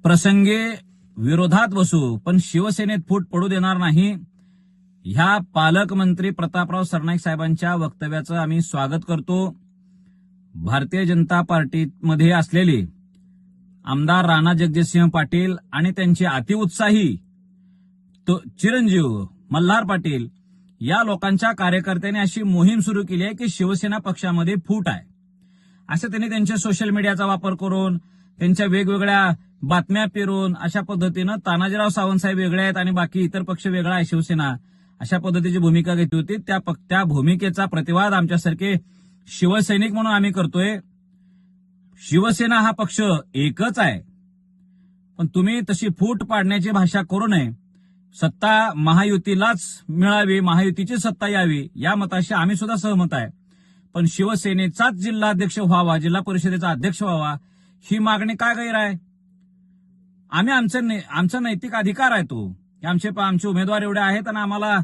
प्रसंगी विरोधात बसू पण शिवसेनेत फूट पडू देणार नाही. ह्या पालकमंत्री प्रतापराव सरनाईक साहेबांच्या वक्तव्याचं आम्ही स्वागत करतो. भारतीय जनता पार्टीमध्ये असलेले आमदार राणा जगजितसिंह पाटील आणि त्यांचे अतिउत्साही चिरंजीव मल्हार पाटील या लोकांच्या कार्यकर्त्यांनी अशी मोहीम सुरू केली आहे की शिवसेना पक्षामध्ये फूट आहे असं त्यांनी त्यांच्या सोशल मीडियाचा वापर करून त्यांच्या वेगवेगळ्या बातम्या पेरून अशा पद्धतीनं तानाजीराव सावंत साहेब वेगळे आहेत आणि बाकी इतर पक्ष वेगळा आहे शिवसेना अशा पद्धतीची भूमिका घेतली होती. त्या भूमिकेचा प्रतिवाद आमच्यासारखे शिवसैनिक म्हणून आम्ही करतोय. शिवसेना हा पक्ष एकच आहे पण तुम्ही तशी फूट पाडण्याची भाषा करू नये. सत्ता महायुतीलाच मिळावी, महायुतीची सत्ता यावी या मताशी आम्ही सुद्धा सहमत आहे. पण शिवसेनेचाच जिल्हाध्यक्ष व्हावा, जिल्हा परिषदेचा अध्यक्ष व्हावा ही मागणी काय गैर आहे? आम्ही आमचा नैतिक अधिकार आहे तो. आमचे उमेदवार एवढे आहेत आणि आम्हाला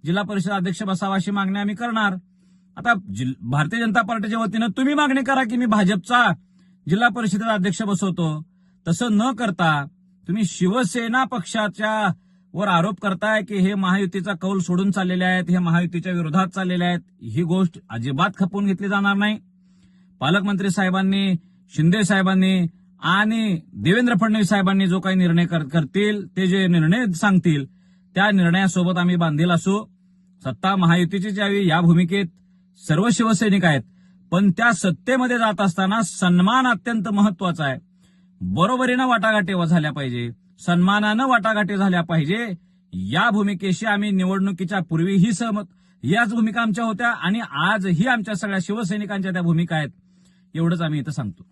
जिल्हा परिषद अध्यक्ष बसावा अशी मागणी आम्ही करणार. आता भारतीय जनता पार्टीच्या वतीनं तुम्ही मागणी करा की मी भाजपचा जिल्हा परिषदेचा अध्यक्ष बसवतो. तसं न करता तुम्ही शिवसेना पक्षाच्या वर आरोप करताय की हे महायुतीचा कौल सोडून चाललेले आहेत, हे महायुतीच्या विरोधात चाललेले आहेत. ही गोष्ट अजिबात खपवून घेतली जाणार नाही. पालकमंत्री साहेबांनी, शिंदे साहेबांनी आणि देवेंद्र फडणवीस साहेबांनी जो काही निर्णय करतील, ते जे निर्णय सांगतील त्या निर्णयासोबत आम्ी बांधील असू. सत्ता महायुतीचीच यावी या भूमिकेत सर्व शिवसैनिक आहेत. पण त्या सत्तेमध्ये जात असताना सन्मान अत्यंत महत्वाचा आहे. बरोबरीनं वाटाघाटी झाल्या पाहिजे, सन्मानानं वाटाघाटी झाल्या पाहिजे. या भूमिकेशी आम्ही निवडणुकीच्या पूर्वीही सहमत, याच भूमिका आमच्या होत्या आणि आजही आमच्या सगळ्या शिवसैनिकांच्या त्या भूमिका आहेत. एवढंच आम्ही इथं सांगतो.